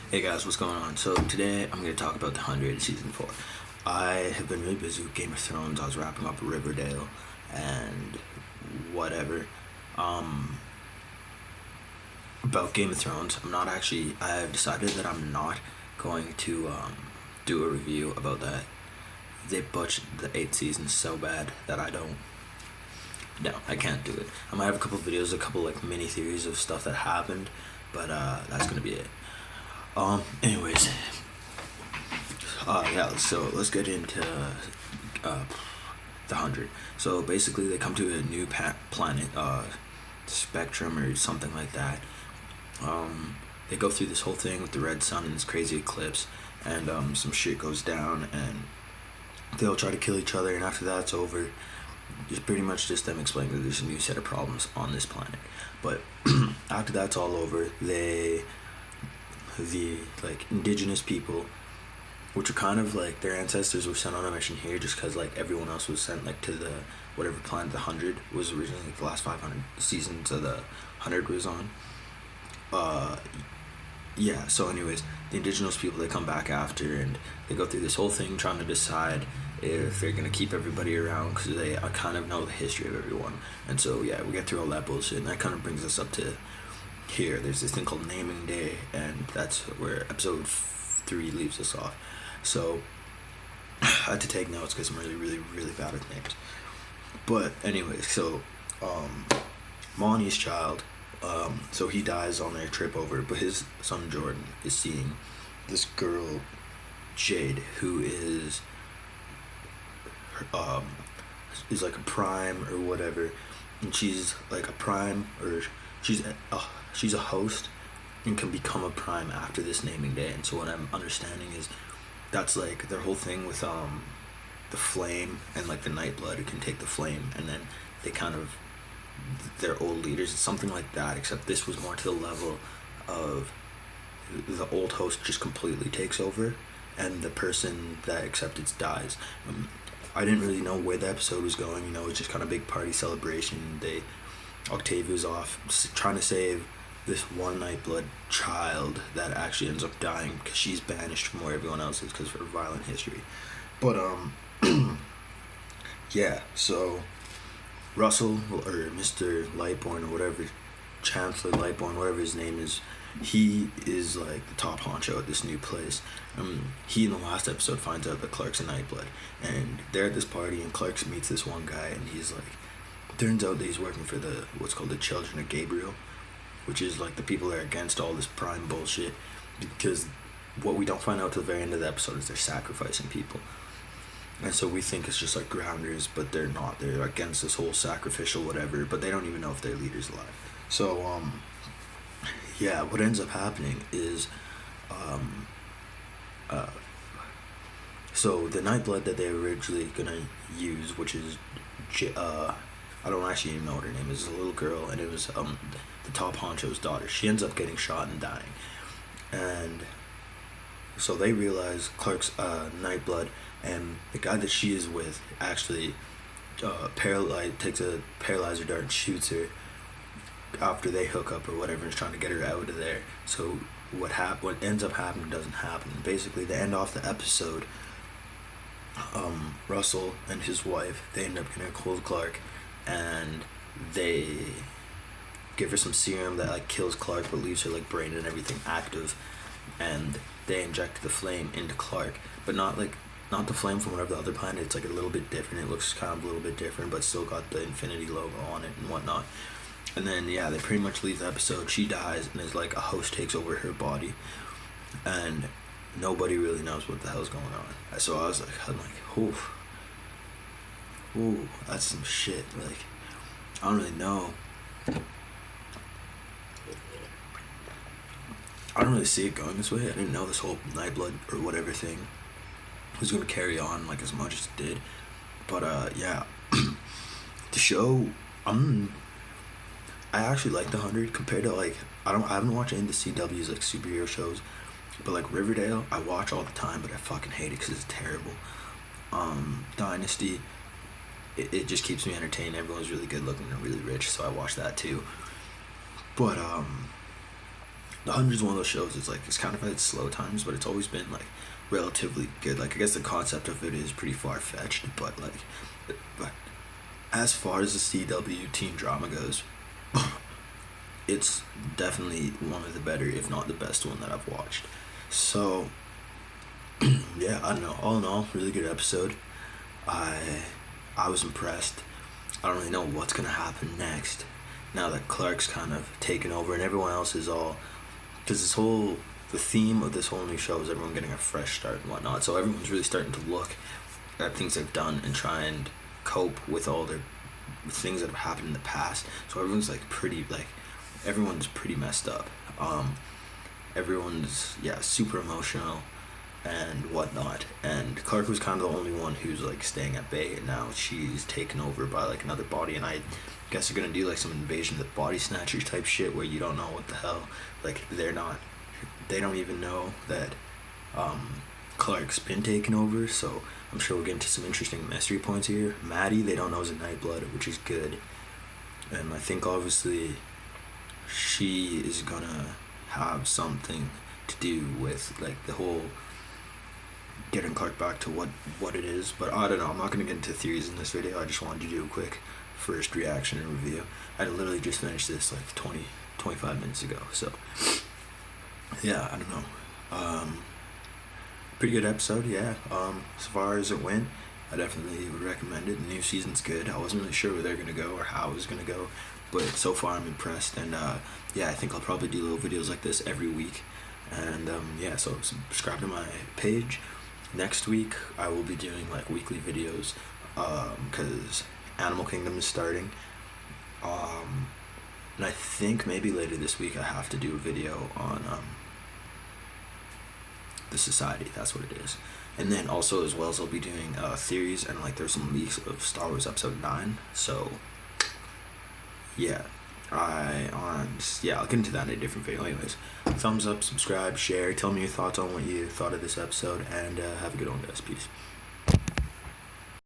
Hey guys, what's going on? So today I'm going to talk about The 100 Season 4. I have been really busy with Game of Thrones. I was wrapping up Riverdale and whatever. About Game of Thrones, I've decided that I'm not going to do a review about that. They butchered the 8th season so bad that I can't do it. I might have a couple videos, a couple like mini theories of stuff that happened, but that's gonna be it. Anyways, so let's get into the 100. So basically, they come to a new planet, Spectrum or something like that. They go through this whole thing with the red sun and this crazy eclipse, and some shit goes down, and they'll try to kill each other, and after that's over, it's pretty much just them explaining that there's a new set of problems on this planet. But after that's all over, the indigenous people, which are kind of like their ancestors, were sent on a mission here just because like everyone else was sent like to the whatever planet the 100 was originally, like the last 500 seasons of the 100 was on. So anyways, the indigenous people, they come back after, and they go through this whole thing trying to decide if they're going to keep everybody around because they kind of know the history of everyone. And so we get through all that bullshit, and that kind of brings us up to here. There's this thing called Naming Day, and that's where episode 3 leaves us off. So I had to take notes because I'm really, really, really bad at names. But anyways, so Monty's child, so he dies on their trip over, but his son Jordan is seeing this girl Jade, who is like a prime or whatever, and she's like a prime, or she's a host and can become a prime after this Naming Day. And so what I'm understanding is that's like their whole thing with the flame and like the Nightblood, who can take the flame, and then they kind of, their old leaders, something like that, except this was more to the level of the old host just completely takes over and the person that accepts it dies. I didn't really know where the episode was going, it's just kind of big party celebration. Octavia's off trying to save this one Nightblood child that actually ends up dying because she's banished from where everyone else is because of her violent history. But so Russell, or Mr. Lightborn, or whatever, Chancellor Lightborn, whatever his name is, he is like the top honcho at this new place. He in the last episode finds out that Clark's a Nightblood, and they're at this party, and Clark meets this one guy, and he's like, turns out that he's working for what's called the Children of Gabriel, which is like the people that are against all this prime bullshit, because what we don't find out till the very end of the episode is they're sacrificing people. And so we think it's just like grounders, but they're not. They're against this whole sacrificial whatever, but they don't even know if their leader's alive. So what ends up happening is so the Nightblood that they're originally gonna use, which is I don't actually even know what her name is. It's a little girl, and it was the top honcho's daughter. She ends up getting shot and dying, and so they realize Clark's Nightblood, and the guy that she is with actually takes a paralyzer dart and shoots her after they hook up or whatever, and is trying to get her out of there. So what ends up happening doesn't happen. Basically, they end off the episode. Russell and his wife, they end up getting a cold Clark, and they give her some serum that like kills Clark but leaves her like brain and everything active, and they inject the flame into Clark, but not the flame from whatever the other planet. It's like a little bit different. It looks kind of a little bit different, but still got the Infinity logo on it and whatnot. And then they pretty much leave the episode. She dies, and it's like a host takes over her body, and nobody really knows what the hell's going on. So I'm like, ooh, that's some shit. Like, I don't really know. I don't really see it going this way. I didn't know this whole Nightblood or whatever thing was going to carry on like as much as it did. But the show, I actually like the 100 compared to like I haven't watched any of the CW's like superhero shows, but like Riverdale I watch all the time, but I fucking hate it because it's terrible. Dynasty, it just keeps me entertained. Everyone's really good looking and really rich, so I watch that too. But The 100's one of those shows. It's like it's kind of had slow times, but it's always been like relatively good. Like I guess the concept of it is pretty far fetched, but like, but as far as the CW teen drama goes, it's definitely one of the better, if not the best one that I've watched. So yeah, I don't know. All in all, really good episode. I I was impressed. I don't really know what's gonna happen next. Now that Clark's kind of taken over and everyone else is all, because the theme of this whole new show is everyone getting a fresh start and whatnot. So everyone's really starting to look at things they've done and try and cope with all their things that have happened in the past. So everyone's like everyone's pretty messed up. Everyone's super emotional and whatnot. And Clark was kind of the only one who's like staying at bay, and now she's taken over by like another body. And I guess they're gonna do like some invasion of the body snatchers type shit where you don't know what the hell. Like they don't even know that Clark's been taken over. So I'm sure we'll get into some interesting mystery points here. Maddie, they don't know is a Nightblood, which is good. And I think obviously she is gonna have something to do with like the whole getting Clark back to what it is. But I don't know, I'm not gonna get into theories in this video. I just wanted to do a quick first reaction and review. I literally just finished this like 25 minutes ago. So yeah, I don't know. Pretty good episode, yeah. As far as it went, I definitely would recommend it. The new season's good. I wasn't really sure where they're gonna go or how it was gonna go, but so far I'm impressed. And yeah, I think I'll probably do little videos like this every week. And yeah, so subscribe to my page. Next week I will be doing like weekly videos because Animal Kingdom is starting. And I think maybe later this week I have to do a video on the Society. That's what it is. And then also as well as I'll be doing theories, and like there's some leaks of Star Wars Episode 9. So yeah, I'll get into that in a different video. Anyways, thumbs up, subscribe, share, tell me your thoughts on what you thought of this episode, and have a good one, guys. Peace.